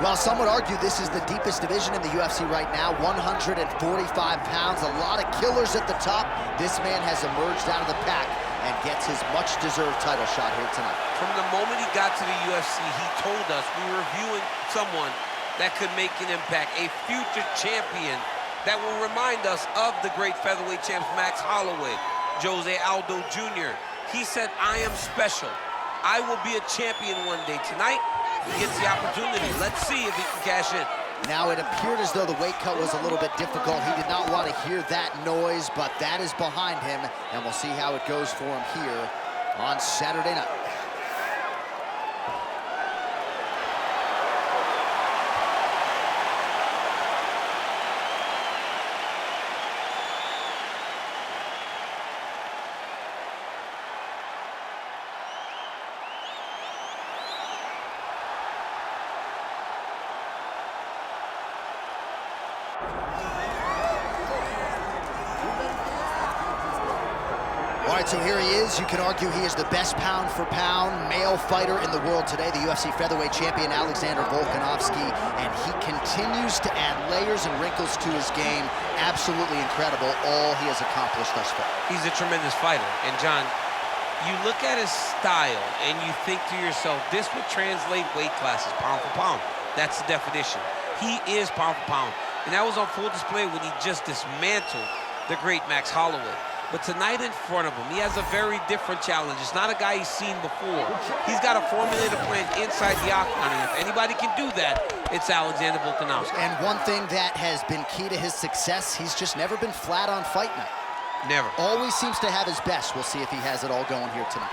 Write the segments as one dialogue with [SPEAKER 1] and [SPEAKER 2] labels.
[SPEAKER 1] Well, some would argue this is the deepest division in the UFC right now, 145 pounds, a lot of killers at the top. This man has emerged out of the pack and gets his much-deserved title shot here tonight.
[SPEAKER 2] From the moment he got to the UFC, he told us we were viewing someone that could make an impact, a future champion that will remind us of the great featherweight champs Max Holloway, Jose Aldo Jr. He said, I am special. I will be a champion one day. Tonight, he gets the opportunity. Let's see if he can cash in.
[SPEAKER 1] Now, it appeared as though the weight cut was a little bit difficult. He did not want to hear that noise, but that is behind him, and we'll see how it goes for him here on Saturday night. All right, so here he is. You can argue he is the best pound-for-pound male fighter in the world today, the UFC featherweight champion, Alexander Volkanovski, and he continues to add layers and wrinkles to his game. Absolutely incredible, all he has accomplished thus far.
[SPEAKER 2] He's a tremendous fighter, and John, you look at his style and you think to yourself, this would translate weight classes, pound for pound. That's the definition. He is pound for pound, and that was on full display when he just dismantled the great Max Holloway. But tonight in front of him, he has a very different challenge. It's not a guy he's seen before. He's got a formulated plan inside the octagon, and if anybody can do that, it's Alexander Volkanovski.
[SPEAKER 1] And one thing that has been key to his success, he's just never been flat on fight night.
[SPEAKER 2] Never.
[SPEAKER 1] Always seems to have his best. We'll see if he has it all going here tonight.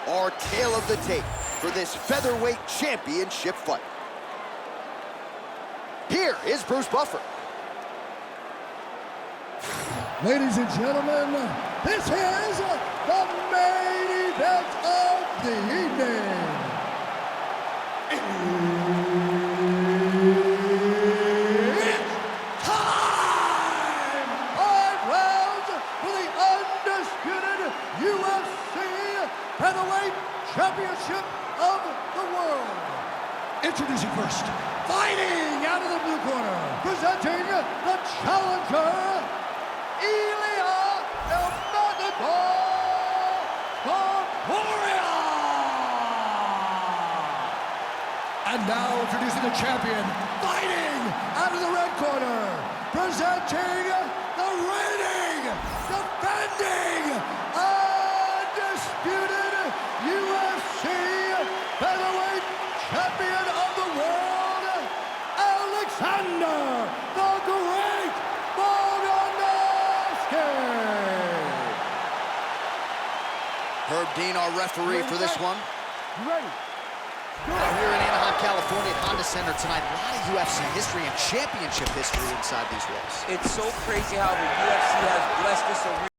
[SPEAKER 1] Our tale of the tape for this featherweight championship fight. Here is Bruce Buffer.
[SPEAKER 3] Ladies and gentlemen, this is the main event of the evening. It's time! 5 rounds for the undisputed UFC Featherweight Championship of the world. Introducing first, fighting out of the blue corner, presenting the challenger, Ilia Topuria. And now introducing the champion, fighting out of the red corner, presenting the reigning, defending, undisputed UFC Featherweight Champion of the world, Alexander the Great Volkanovski.
[SPEAKER 1] Herb Dean, our referee for this one.
[SPEAKER 3] Ready.
[SPEAKER 1] Now here in Anaheim, California, at Honda Center tonight, a lot of UFC history and championship history inside these walls.
[SPEAKER 2] It's so crazy how the UFC has blessed this arena.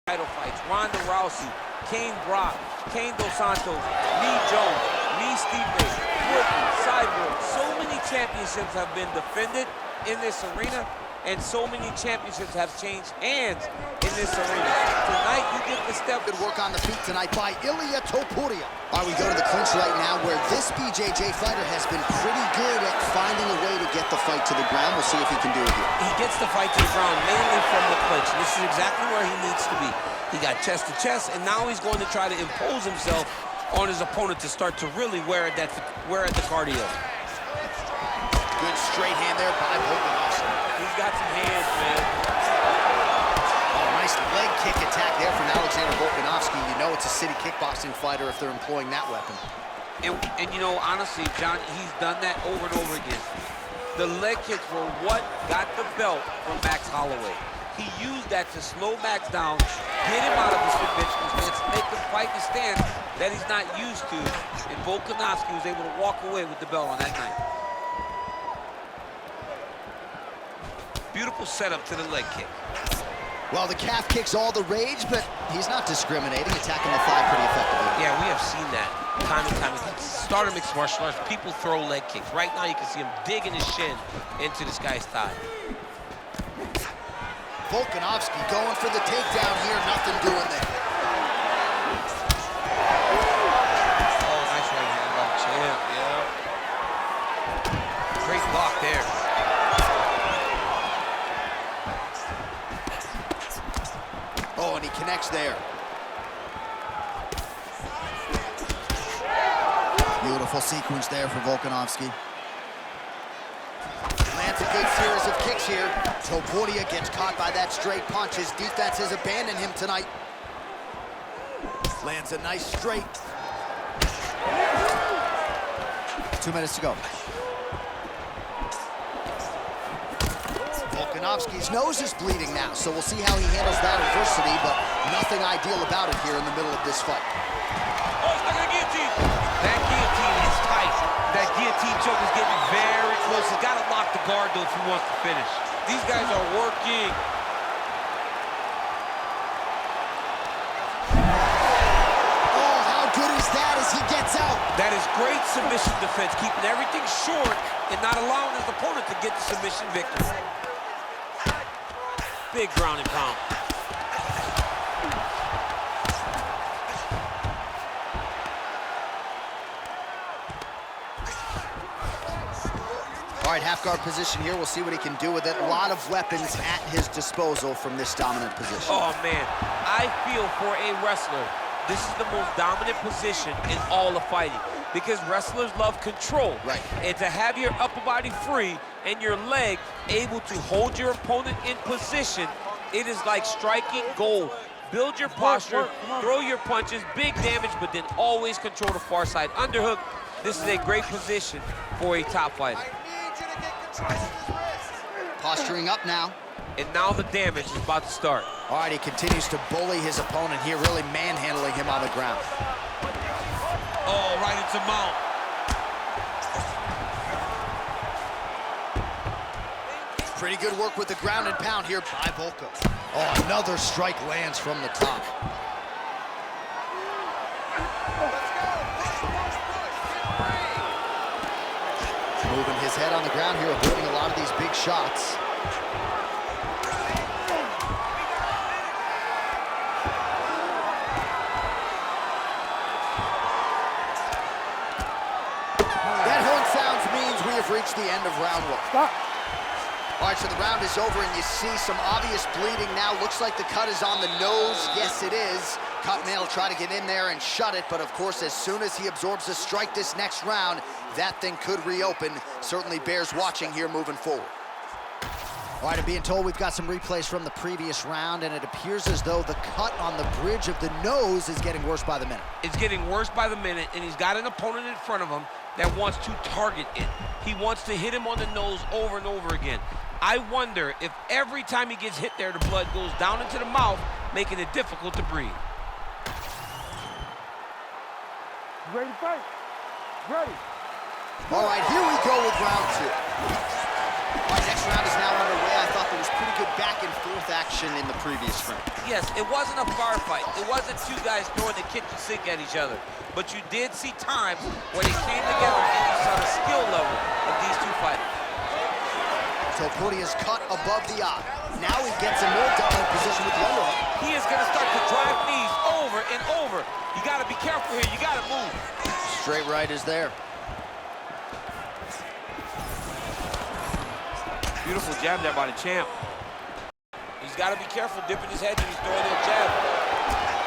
[SPEAKER 2] Title fights, Ronda Rousey, Kane Brock, Kane Dos Santos, Lee Jones, Lee Stipe, Woodley, Cyborg. So many championships have been defended in this arena, and so many championships have changed hands in this arena. Tonight, you get the step.
[SPEAKER 1] Good work on the feet tonight by Ilia Topuria. All right, we go to the clinch right now, where this BJJ fighter has been pretty good at finding a way to get the fight to the ground. We'll see if he can do it here.
[SPEAKER 2] He gets the fight to the ground mainly from the clinch. This is exactly where he needs to be. He got chest to chest, and now he's going to try to impose himself on his opponent to start to really wear at the cardio.
[SPEAKER 1] Good straight hand there by Volkanovski.
[SPEAKER 2] He's got some hands, man.
[SPEAKER 1] Oh, nice leg kick attack there from Alexander Volkanovski. You know it's a city kickboxing fighter if they're employing that weapon.
[SPEAKER 2] And you know, honestly, John, he's done that over and over again. The leg kicks were what got the belt from Max Holloway. He used that to slow Max down, get him out of his conventional stance, make him fight the stance that he's not used to. And Volkanovski was able to walk away with the belt on that night. Beautiful setup to the leg kick.
[SPEAKER 1] Well, the calf kick's all the rage, but he's not discriminating, attacking the thigh pretty effectively.
[SPEAKER 2] Yeah, we have seen that time and time again. Starter mixed martial arts, people throw leg kicks. Right now, you can see him digging his shin into this guy's thigh.
[SPEAKER 1] Volkanovski going for the takedown here, nothing doing there.
[SPEAKER 2] Oh, nice right hand by the champ, yeah. Great block there.
[SPEAKER 1] Oh, and he connects there. Beautiful sequence there for Volkanovski. Lands a good series of kicks here. Topuria gets caught by that straight punch. His defense has abandoned him tonight. Lands a nice straight. 2 minutes to go. Volkanovski's nose is bleeding now, so we'll see how he handles that adversity, but nothing ideal about it here in the middle of this fight.
[SPEAKER 2] Oh, he's stuck in the guillotine. That guillotine is tight. That guillotine choke is getting very close. He's got to lock the guard, though, if he wants to finish. These guys are working.
[SPEAKER 1] Oh, how good is that as he gets out?
[SPEAKER 2] That is great submission defense, keeping everything short and not allowing his opponent to get the submission victory. Big ground and pound.
[SPEAKER 1] All right, half guard position here. We'll see what he can do with it. A lot of weapons at his disposal from this dominant position.
[SPEAKER 2] Oh, man. I feel for a wrestler, this is the most dominant position in all of fighting because wrestlers love control.
[SPEAKER 1] Right.
[SPEAKER 2] And to have your upper body free and your leg able to hold your opponent in position, it is like striking gold. Build your posture, throw your punches, big damage, but then always control the far side underhook. This is a great position for a top fighter.
[SPEAKER 1] Posturing up now.
[SPEAKER 2] And now the damage is about to start.
[SPEAKER 1] All right, he continues to bully his opponent here, really manhandling him on the ground.
[SPEAKER 2] Oh, right into mount.
[SPEAKER 1] Pretty good work with the ground and pound here by Volko. Oh, another strike lands from the top. Moving his head on the ground here, avoiding a lot of these big shots. That horn sounds means we have reached the end of round one.
[SPEAKER 3] Stop.
[SPEAKER 1] All right, so the round is over, and you see some obvious bleeding now. Looks like the cut is on the nose. Yes, it is. Cutman will try to get in there and shut it, but of course, as soon as he absorbs a strike this next round, that thing could reopen. Certainly bears watching here moving forward. All right, I'm being told we've got some replays from the previous round, and it appears as though the cut on the bridge of the nose is getting worse by the minute.
[SPEAKER 2] It's getting worse by the minute, and he's got an opponent in front of him that wants to target it. He wants to hit him on the nose over and over again. I wonder if every time he gets hit there, the blood goes down into the mouth, making it difficult to breathe.
[SPEAKER 3] Ready to fight? Ready.
[SPEAKER 1] All right, here we go with round two. All right, next round is now underway. I thought there was pretty good back and forth action in the previous round.
[SPEAKER 2] Yes, it wasn't a firefight. It wasn't two guys throwing the kitchen sink at each other. But you did see times where they came together and you saw the skill level of these two fighters.
[SPEAKER 1] Topuria's cut above the eye. Now he gets a more dominant position with the underhook.
[SPEAKER 2] He is going to start to drive knees over and over. You got to be careful here. You got to move.
[SPEAKER 1] Straight right is there.
[SPEAKER 2] Beautiful jab there by the champ. He's got to be careful dipping his head when he's throwing that jab.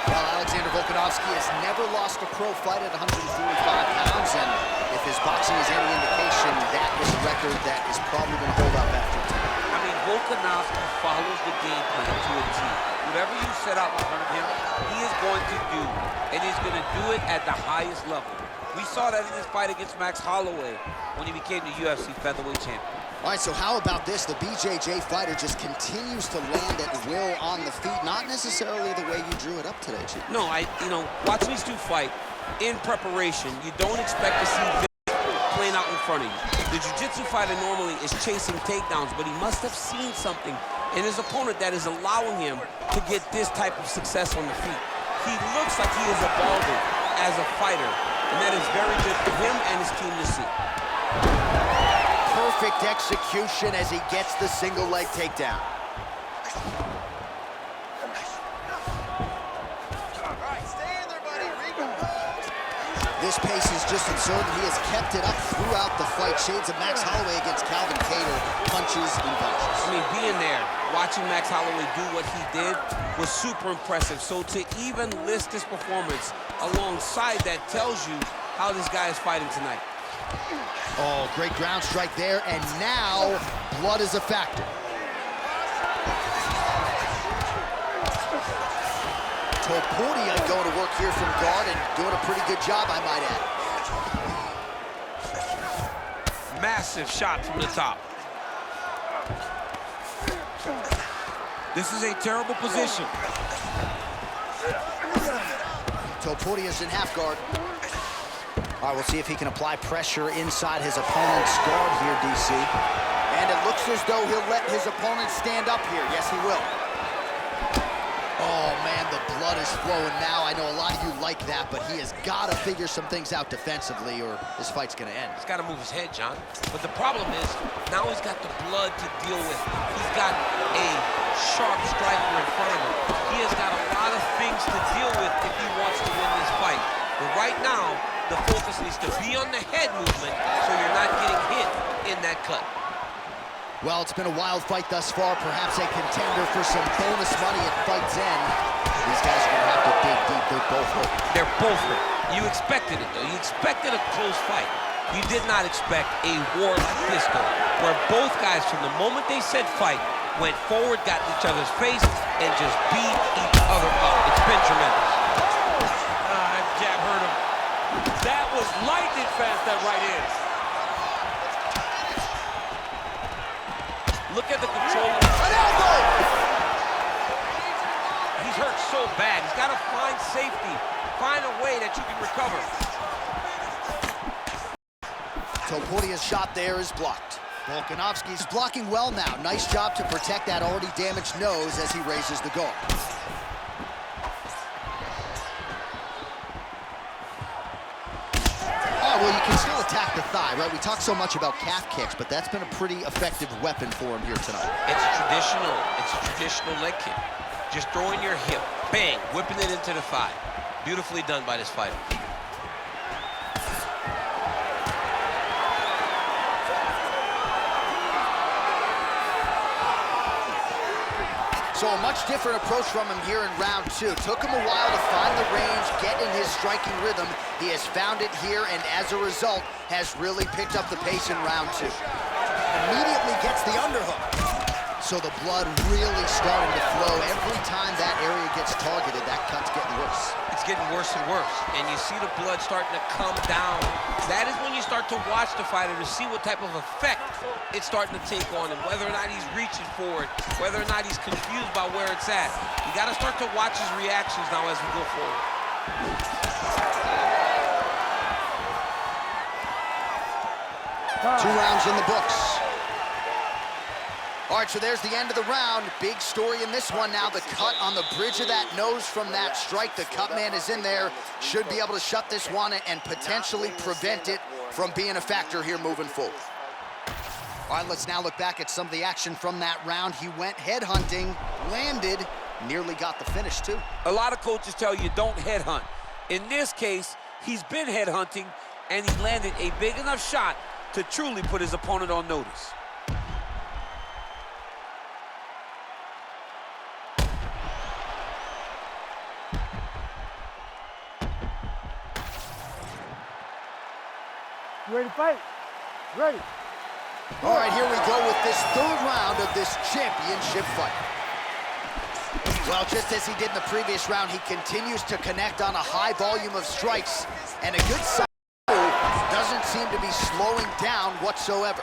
[SPEAKER 1] Well, Alexander Volkanovski has never lost a pro fight at 145 pounds, and if his boxing is any indication, that is a record that is probably going to hold up after tonight.
[SPEAKER 2] I mean, Volkanovski follows the game plan to a T. Whatever you set out in front of him, he is going to do, and he's going to do it at the highest level. We saw that in his fight against Max Holloway when he became the UFC featherweight champion.
[SPEAKER 1] All right, so how about this? The BJJ fighter just continues to land at will on the feet, not necessarily the way you drew it up today, Chief.
[SPEAKER 2] No, watching these two fight in preparation, you don't expect to see this playing out in front of you. The jiu-jitsu fighter normally is chasing takedowns, but he must have seen something and his opponent that is allowing him to get this type of success on the feet. He looks like he is evolving as a fighter, and that is very good for him and his team to see.
[SPEAKER 1] Perfect execution as he gets the single leg takedown. This pace is just absurd, and he has kept it up throughout the fight. Shades of Max Holloway against Calvin Kattar, punches and punches.
[SPEAKER 2] I mean, being there, watching Max Holloway do what he did was super impressive. So to even list this performance alongside that tells you how this guy is fighting tonight.
[SPEAKER 1] Oh, great ground strike there, and now blood is a factor. Topuria going to work here from guard and doing a pretty good job, I might add.
[SPEAKER 2] Massive shot from the top. This is a terrible position.
[SPEAKER 1] Topuria's in half guard. All right, we'll see if he can apply pressure inside his opponent's guard here, DC. And it looks as though he'll let his opponent stand up here. Yes, he will. Oh, man, the blood is flowing now. I know a lot of you like that, but he has got to figure some things out defensively or this fight's going to end.
[SPEAKER 2] He's got to move his head, John. But the problem is, now he's got the blood to deal with. He's got a sharp striker in front of him. He has got a lot of things to deal with if he wants to win this fight. But right now, the focus needs to be on the head movement so you're not getting hit in that cut.
[SPEAKER 1] Well, it's been a wild fight thus far, perhaps a contender for some bonus money at fight's end. These guys are going to have to dig deep. They're both hurt.
[SPEAKER 2] They're both hurt. You expected it, though. You expected a close fight. You did not expect a war like this, though, where both guys, from the moment they said fight, went forward, got in each other's face, and just beat each other up. It's been tremendous.
[SPEAKER 4] That jab hurt him. That was lightning fast, that right is.
[SPEAKER 2] Look at the control.
[SPEAKER 1] An elbow!
[SPEAKER 2] He's hurt so bad. He's got to find safety. Find a way that you can recover.
[SPEAKER 1] Topuria's shot there is blocked. Volkanovski's blocking well now. Nice job to protect that already damaged nose as he raises the guard. Well, you can still attack the thigh, right? We talk so much about calf kicks, but that's been a pretty effective weapon for him here tonight.
[SPEAKER 2] It's a traditional leg kick. Just throwing your hip, bang, whipping it into the thigh. Beautifully done by this fighter.
[SPEAKER 1] So a much different approach from him here in round two. Took him a while to find the range, get in his striking rhythm. He has found it here, and as a result, has really picked up the pace in round two. Immediately gets the underhook. So the blood really starting to flow. Every time that area gets targeted, that cut's getting worse.
[SPEAKER 2] It's getting worse and worse, and you see the blood starting to come down. That is when you start to watch the fighter to see what type of effect it's starting to take on him, whether or not he's reaching for it, whether or not he's confused by where it's at. You got to start to watch his reactions now as we go forward.
[SPEAKER 1] 2 rounds in the books. All right, so there's the end of the round. Big story in this one now. The cut on the bridge of that nose from that strike. The cut man is in there. Should be able to shut this one and potentially prevent it from being a factor here moving forward. All right, let's now look back at some of the action from that round. He went headhunting, landed, nearly got the finish too.
[SPEAKER 2] A lot of coaches tell you don't headhunt. In this case, he's been headhunting, and he landed a big enough shot to truly put his opponent on notice.
[SPEAKER 5] You ready to fight? Ready.
[SPEAKER 1] All right, here we go with this 3rd round of this championship fight. Well, just as he did in the previous round, he continues to connect on a high volume of strikes, and a good side doesn't seem to be slowing down whatsoever.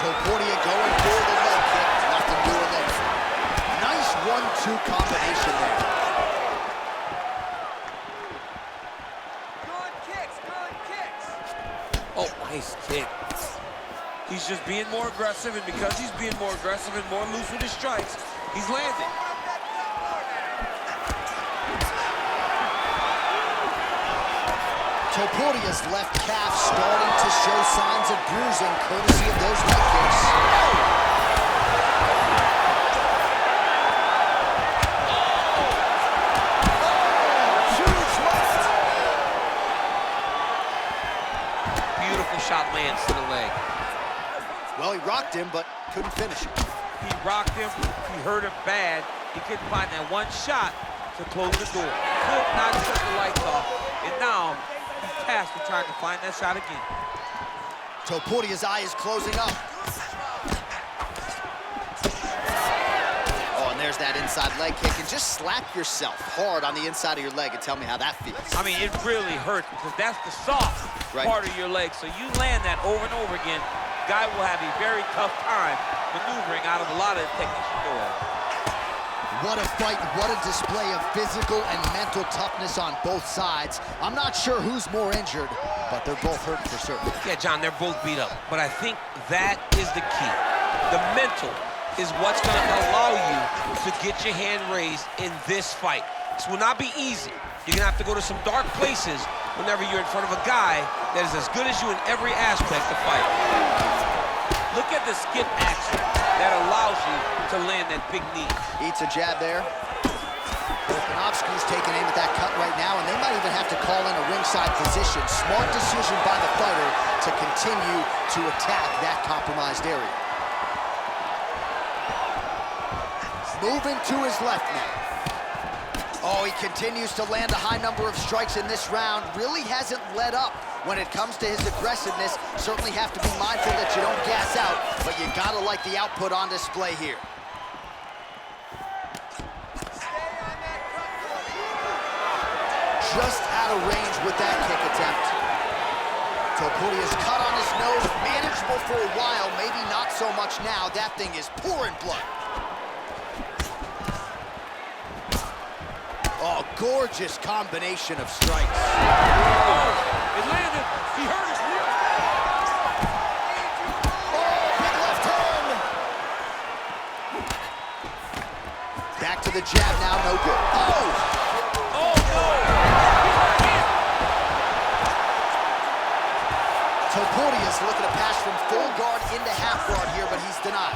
[SPEAKER 1] Topuria going for the low kick, nothing doing there. Nice 1-2 combination there.
[SPEAKER 2] Oh, nice kick.
[SPEAKER 4] He's just being more aggressive, and because he's being more aggressive and more loose with his strikes, he's landing.
[SPEAKER 1] Topuria's left calf starting to show signs of bruising, courtesy of those leg kicks.
[SPEAKER 2] Beautiful shot lands to the leg.
[SPEAKER 1] Well, he rocked him, but couldn't finish it.
[SPEAKER 4] He rocked him, he hurt him bad. He couldn't find that one shot to close the door. Could not shut the lights off, and now he's tasked with trying to find that shot again.
[SPEAKER 1] Topuria's eye is closing up. Oh, and there's that inside leg kick. And just slap yourself hard on the inside of your leg and tell me how that feels.
[SPEAKER 4] I mean, it really hurts because that's the soft part of your leg. So you land that over and over again, guy will have a very tough time maneuvering out of a lot of the techniques you go at.
[SPEAKER 1] What a fight, what a display of physical and mental toughness on both sides. I'm not sure who's more injured, but they're both hurt for certain.
[SPEAKER 2] Yeah, John, they're both beat up. But I think that is the key. The mental is what's going to allow you to get your hand raised in this fight. This will not be easy. You're going to have to go to some dark places whenever you're in front of a guy that is as good as you in every aspect of fight.
[SPEAKER 4] Look at the skip action that allows you to land that big knee.
[SPEAKER 1] Eats a jab there. Volkanovski's taking aim at that cut right now, and they might even have to call in a ringside position. Smart decision by the fighter to continue to attack that compromised area. Moving to his left now. Oh, he continues to land a high number of strikes in this round. Really hasn't let up when it comes to his aggressiveness. Certainly have to be mindful that you don't gas out, but you gotta like the output on display here. Just out of range with that kick attempt. Topuria's cut on his nose, manageable for a while, maybe not so much now. That thing is pouring blood. Oh, gorgeous combination of strikes.
[SPEAKER 4] Oh, it landed. He hurt his knee.
[SPEAKER 1] Oh, big left hand. Back to the jab now, no good. Oh!
[SPEAKER 4] Oh, no.
[SPEAKER 1] Topuria's looking to pass from full guard into half guard here, but he's denied.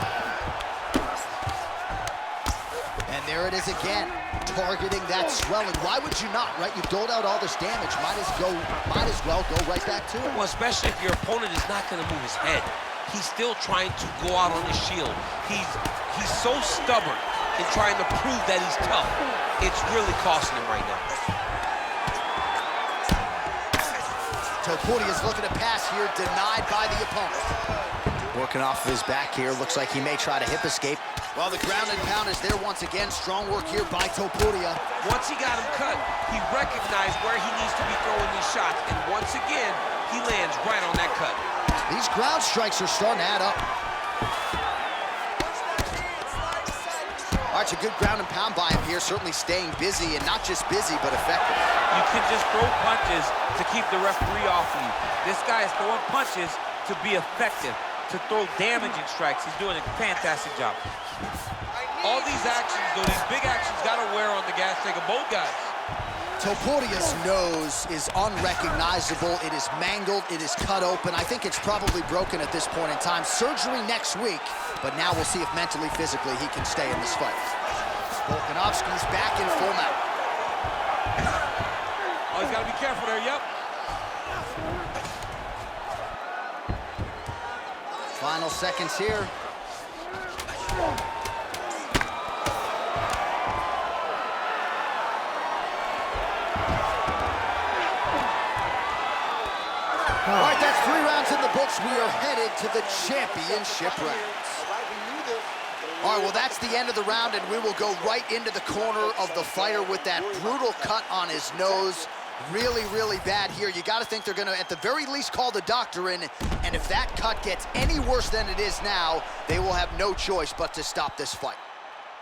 [SPEAKER 1] And there it is again, targeting that swelling. Why would you not, right? You've doled out all this damage. Might as well go right back to it.
[SPEAKER 2] Well, especially if your opponent is not going to move his head. He's still trying to go out on his shield. He's so stubborn in trying to prove that he's tough. It's really costing him right now.
[SPEAKER 1] Topuria's looking to pass here, denied by the opponent. Working off of his back here, looks like he may try to hip escape. Well, the ground and pound is there once again. Strong work here by Topuria.
[SPEAKER 2] Once he got him cut, he recognized where he needs to be throwing these shots. And once again, he lands right on that cut.
[SPEAKER 1] These ground strikes are starting to add up. All right, it's a good ground and pound by him here, certainly staying busy, and not just busy, but effective.
[SPEAKER 4] You can just throw punches to keep the referee off of you. This guy is throwing punches to be effective, to throw damaging strikes. He's doing a fantastic job. All these actions, though, these big actions, got to wear on the gas tank of both guys.
[SPEAKER 1] Topuria's nose is unrecognizable. It is mangled. It is cut open. I think it's probably broken at this point in time. Surgery next week, but now we'll see if mentally, physically, he can stay in this fight. Volkanovski's back in full mount.
[SPEAKER 4] Oh, he's got to be careful there, yep.
[SPEAKER 1] Final seconds here. All right, that's 3 rounds in the books. We are headed to the championship rounds. All right, well, that's the end of the round, and we will go right into the corner of the fighter with that brutal cut on his nose. Really, really bad here. You got to think they're going to, at the very least, call the doctor in, and if that cut gets any worse than it is now, they will have no choice but to stop this fight.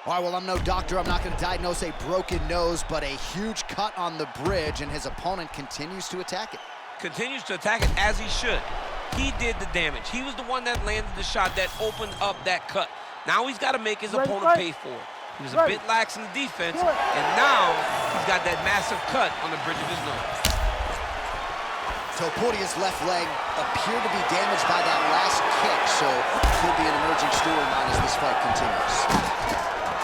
[SPEAKER 1] All right, well, I'm no doctor. I'm not going to diagnose a broken nose, but a huge cut on the bridge, and his opponent continues to attack it.
[SPEAKER 2] Continues to attack it as he should. He did the damage. He was the one that landed the shot that opened up that cut. Now he's got to make his opponent pay for it. He was a bit lax in the defense, and now he's got that massive cut on the bridge of his nose.
[SPEAKER 1] Topuria's left leg appeared to be damaged by that last kick, so could be an emerging storyline as this fight continues.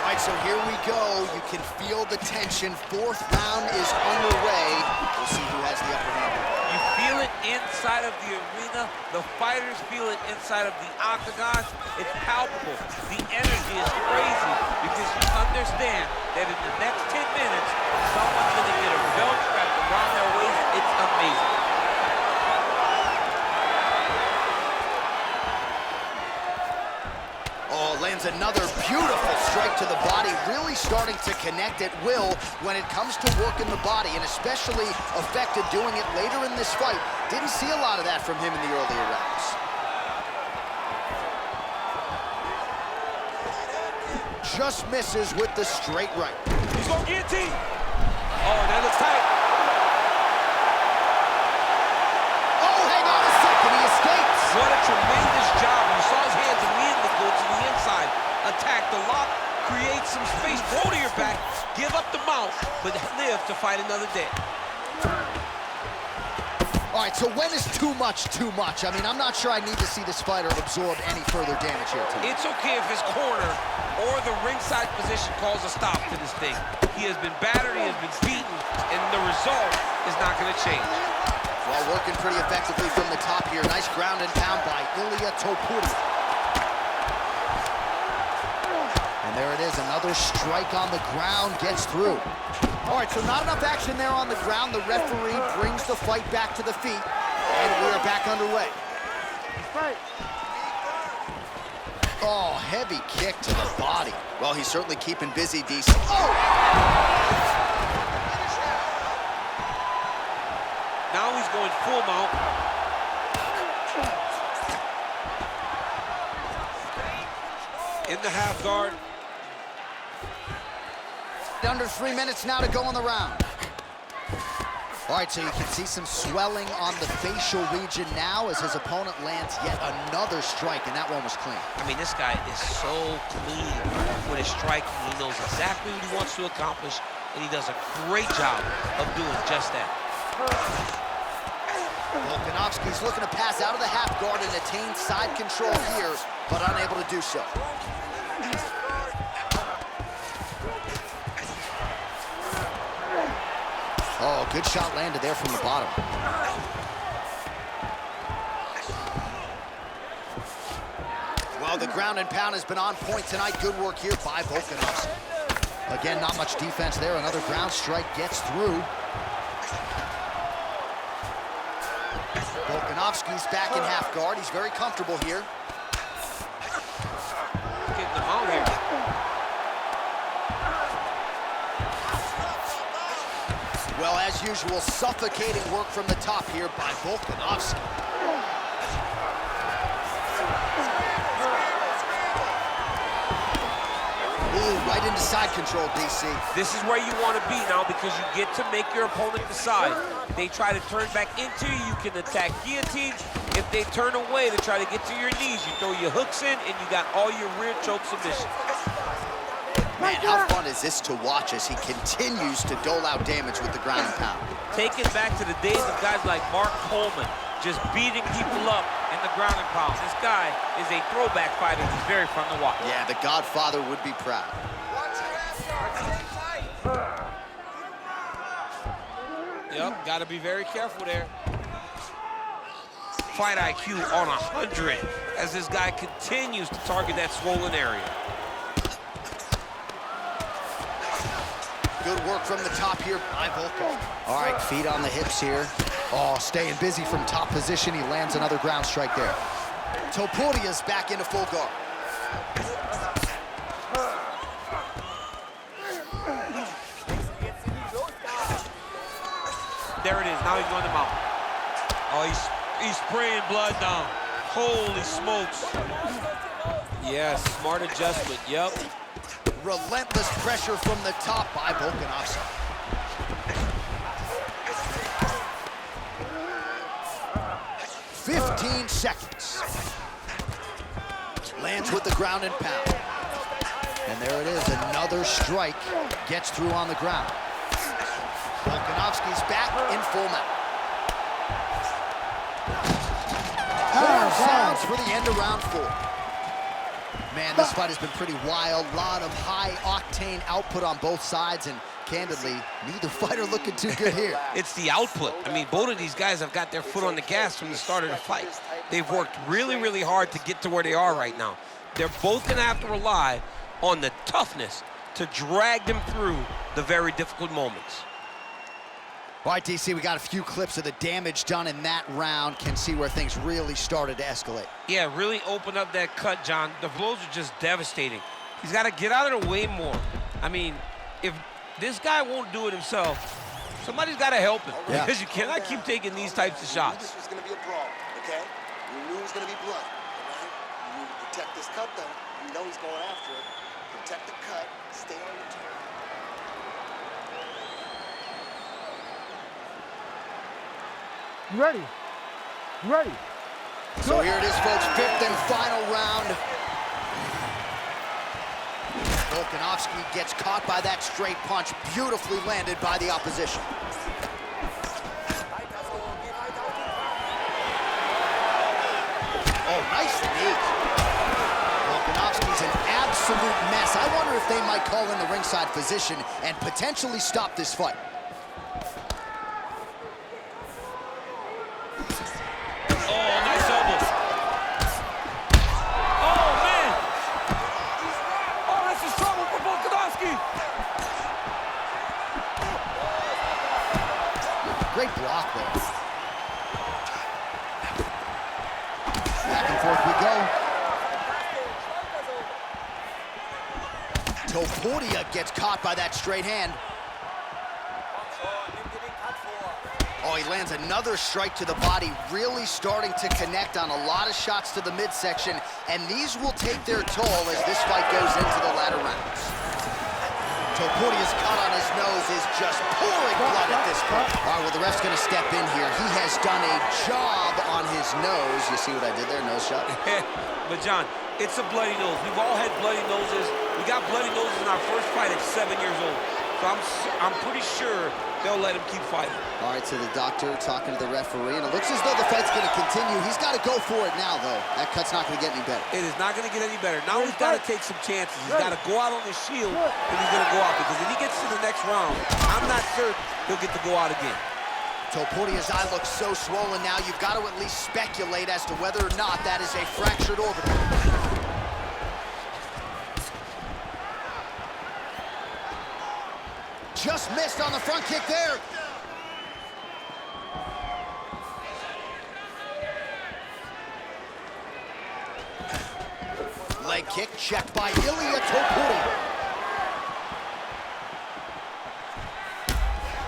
[SPEAKER 1] All right, so here we go. You can feel the tension. Fourth round is underway. We'll see who has the upper hand.
[SPEAKER 4] You feel it inside of the arena. The fighters feel it inside of the octagon. It's palpable. The energy is crazy because you understand that in the next 10 minutes, someone's going to get a belt wrapped around their waist. It's amazing.
[SPEAKER 1] Oh, lands another beautiful strike to the body, really starting to connect at will when it comes to working the body, and especially effective doing it later in this fight. Didn't see a lot of that from him in the earlier rounds. Just misses with the straight right.
[SPEAKER 4] He's going to guillotine. Oh, that looks tight.
[SPEAKER 1] Oh, hang on a second, he escapes.
[SPEAKER 2] What a tremendous job. You saw his hands immediately go to the inside, attack the lock, create some space, roll to your back, give up the mount, but live to fight another day.
[SPEAKER 1] All right, so when is too much too much? I mean, I'm not sure I need to see this fighter absorb any further damage here tonight.
[SPEAKER 2] It's okay if his corner or the ringside position calls a stop to this thing. He has been battered, he has been beaten, and the result is not going to change.
[SPEAKER 1] Well, working pretty effectively from the top here. Nice ground and pound by Ilia Topuria. And there it is, another strike on the ground, gets through. All right, so not enough action there on the ground. The referee brings the fight back to the feet, and we are back underway. Oh, heavy kick to the body. Well, he's certainly keeping busy, DC. Oh!
[SPEAKER 4] Now he's going full mount. In the half guard.
[SPEAKER 1] Under 3 minutes now to go in the round. All right, so you can see some swelling on the facial region now as his opponent lands yet another strike, and that one was clean.
[SPEAKER 2] I mean, this guy is so clean with his striking. He knows exactly what he wants to accomplish, and he does a great job of doing just that.
[SPEAKER 1] Volkanovski's looking to pass out of the half guard and attain side control here, but unable to do so. Oh, good shot landed there from the bottom. Well, the ground and pound has been on point tonight. Good work here by Volkanovski. Again, not much defense there. Another ground strike gets through. Volkanovski's back in half guard. He's very comfortable here.
[SPEAKER 4] Getting them out here.
[SPEAKER 1] Well, as usual, suffocating work from the top here by Volkanovski. Ooh, right into side control, DC.
[SPEAKER 4] This is where you want to be now because you get to make your opponent decide. They try to turn back into you, you can attack guillotines. If they turn away to try to get to your knees, you throw your hooks in and you got all your rear choke submissions.
[SPEAKER 1] Man, how fun is this to watch as he continues to dole out damage with the ground and pound.
[SPEAKER 4] Take it back to the days of guys like Mark Coleman, just beating people up in the ground and pound. This guy is a throwback fighter. He's very fun to watch.
[SPEAKER 1] Yeah, the Godfather would be proud.
[SPEAKER 2] Yep, got to be very careful there. Fight IQ on 100 as this guy continues to target that swollen area.
[SPEAKER 1] Good work from the top here by Volkov. All right, feet on the hips here. Oh, staying busy from top position. He lands another ground strike there. Topuria's back into full guard.
[SPEAKER 4] There it is. Now he's going to mount.
[SPEAKER 2] Oh, he's spraying blood down. Holy smokes. Yes, smart adjustment. Yep.
[SPEAKER 1] Relentless pressure from the top by Volkanovski. 15 seconds. Lands with the ground and pound. And there it is, another strike gets through on the ground. Volkanovski's back in full mount. Sounds for the end of round 4. Man, this fight has been pretty wild. A lot of high-octane output on both sides, and candidly, neither fighter looking too good here.
[SPEAKER 2] It's the output. I mean, both of these guys have got their foot on the gas from the start of the fight. They've worked really, really hard to get to where they are right now. They're both going to have to rely on the toughness to drag them through the very difficult moments.
[SPEAKER 1] All right, DC, we got a few clips of the damage done in that round. Can see where things really started to escalate.
[SPEAKER 2] Yeah, really open up that cut, John. The blows are just devastating. He's got to get out of the way more. I mean, if this guy won't do it himself, somebody's got to help him.
[SPEAKER 1] Yeah.
[SPEAKER 2] Because you cannot keep taking these types of shots.
[SPEAKER 6] This was going to be a brawl, okay? You knew it was going to be blood, all right? You protect this cut, though. You know he's going after it. Protect the cut. Stay on your toes.
[SPEAKER 5] You ready? You ready?
[SPEAKER 1] So here it is, folks, 5th and final round. Volkanovski gets caught by that straight punch, beautifully landed by the opposition. Oh, nice knee. Volkanovski's an absolute mess. I wonder if they might call in the ringside physician and potentially stop this fight. Great block there. Back and forth we go. Topuria gets caught by that straight hand. Oh, he lands another strike to the body, really starting to connect on a lot of shots to the midsection, and these will take their toll as this fight goes into the latter rounds. Topuria's cut on his nose is just pouring blood at this point. All right, well, the ref's going to step in here. He has done a job on his nose. You see what I did there? Nose shot.
[SPEAKER 2] But, John, it's a bloody nose. We've all had bloody noses. We got bloody noses in our first fight at 7 years old. So I'm pretty sure they'll let him keep fighting.
[SPEAKER 1] All right, so the doctor talking to the referee, and it looks as though the fight's going to continue. He's got to go for it now, though. That cut's not going to get any better.
[SPEAKER 2] It is not going to get any better. Now he's got to take some chances. He's got to go out on his shield, and he's going to go out, because if he gets to the next round, I'm not certain he'll get to go out again.
[SPEAKER 1] Topuria's eye looks so swollen now, you've got to at least speculate as to whether or not that is a fractured orbital. Just missed on the front kick there. Leg kick checked by Ilia Topuria.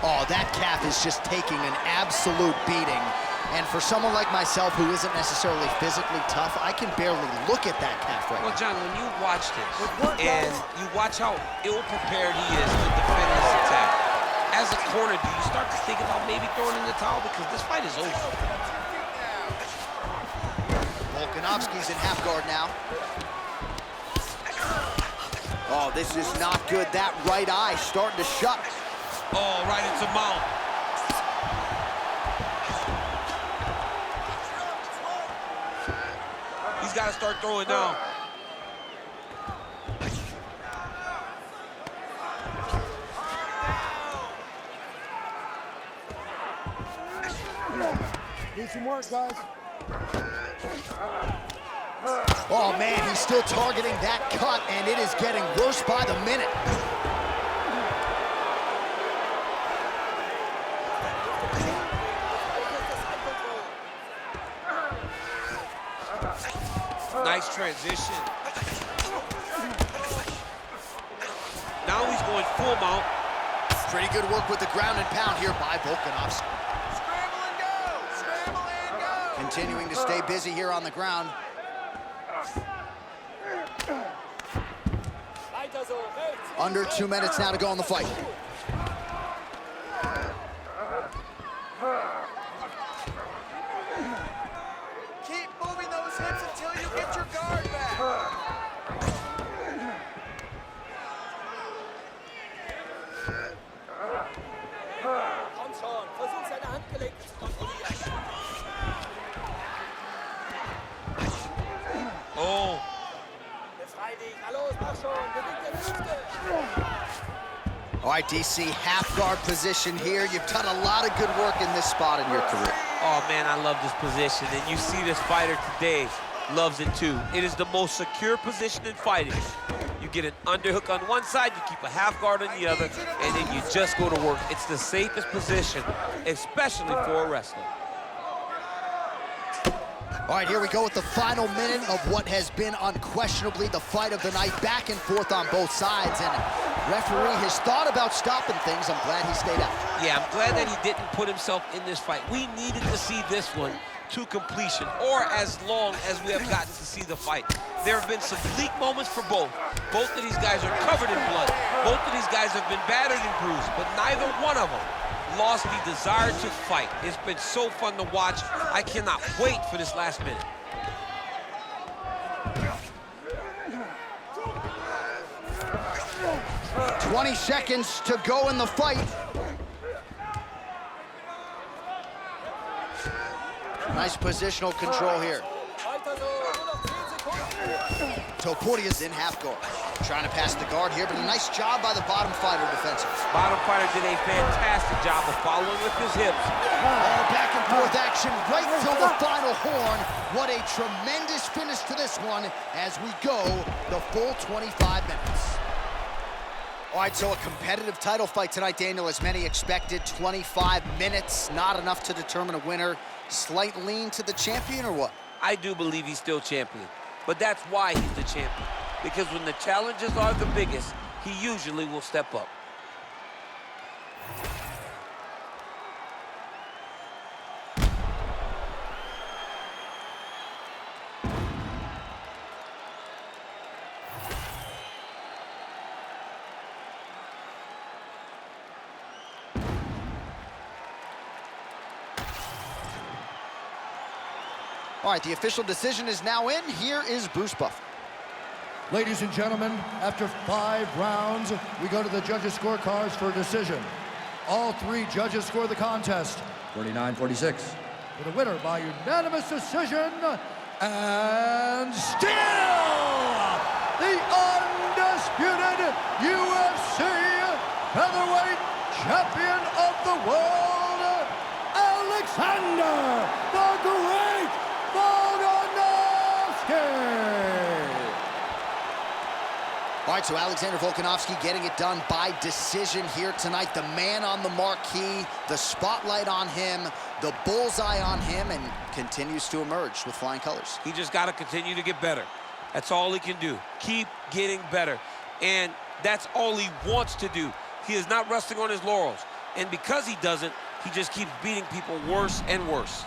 [SPEAKER 1] Oh, that calf is just taking an absolute beating. And for someone like myself who isn't necessarily physically tough, I can barely look at that calf right now.
[SPEAKER 2] Well, John, when you watch this and you watch how ill-prepared he is to defend this attack, as a corner, do you start to think about maybe throwing in the towel? Because this fight is over.
[SPEAKER 1] Volkanovski's in half guard now. Oh, this is not good. That right eye starting to shut.
[SPEAKER 2] Oh, right into mount. He's got to start throwing down.
[SPEAKER 5] Need some work, guys.
[SPEAKER 1] Oh, man, he's still targeting that cut, and it is getting worse by the minute.
[SPEAKER 2] Nice transition. Now he's going full mount.
[SPEAKER 1] Pretty good work with the ground and pound here by Volkanovski.
[SPEAKER 6] Scramble and go! Scramble and go!
[SPEAKER 1] Continuing to stay busy here on the ground. Under 2 minutes now to go in the fight.
[SPEAKER 2] Oh.
[SPEAKER 1] All right, DC, half guard position here. You've done a lot of good work in this spot in your career.
[SPEAKER 2] Oh, man, I love this position. And you see this fighter today loves it, too. It is the most secure position in fighting. You get an underhook on one side, you keep a half guard on the other, and then you just go to work. It's the safest position, especially for a wrestler.
[SPEAKER 1] All right, here we go with the final minute of what has been unquestionably the fight of the night, back and forth on both sides, and referee has thought about stopping things. I'm glad he stayed out.
[SPEAKER 2] Yeah, I'm glad that he didn't put himself in this fight. We needed to see this one to completion, or as long as we have gotten to see the fight. There have been some bleak moments for both. Both of these guys are covered in blood. Both of these guys have been battered and bruised, but neither one of them lost the desire to fight. It's been so fun to watch. I cannot wait for this last minute.
[SPEAKER 1] "20 seconds to go in the fight." Nice positional control here. Topuria's in half guard. Trying to pass the guard here, but a nice job by the bottom fighter defensively.
[SPEAKER 2] Bottom fighter did a fantastic job of following with his hips.
[SPEAKER 1] Oh, back and forth action right till the final horn. What a tremendous finish to this one as we go the full 25 minutes. All right, so a competitive title fight tonight, Daniel, as many expected. 25 minutes, not enough to determine a winner. Slight lean to the champion, or what?
[SPEAKER 2] I do believe he's still champion, but that's why he's the champion. Because when the challenges are the biggest, he usually will step up.
[SPEAKER 1] All right, the official decision is now in. Here is Bruce Buffer.
[SPEAKER 3] Ladies and gentlemen, after 5 rounds, we go to the judges' scorecards for a decision. All 3 judges score the contest 49-46. For the winner by unanimous decision, and still the undisputed UFC featherweight champion of the world, Alexander the Great Volkanovski.
[SPEAKER 1] All right, so Alexander Volkanovski getting it done by decision here tonight. The man on the marquee, the spotlight on him, the bullseye on him, and continues to emerge with flying colors.
[SPEAKER 2] He just got to continue to get better. That's all he can do. Keep getting better. And that's all he wants to do. He is not resting on his laurels. And because he doesn't, he just keeps beating people worse and worse.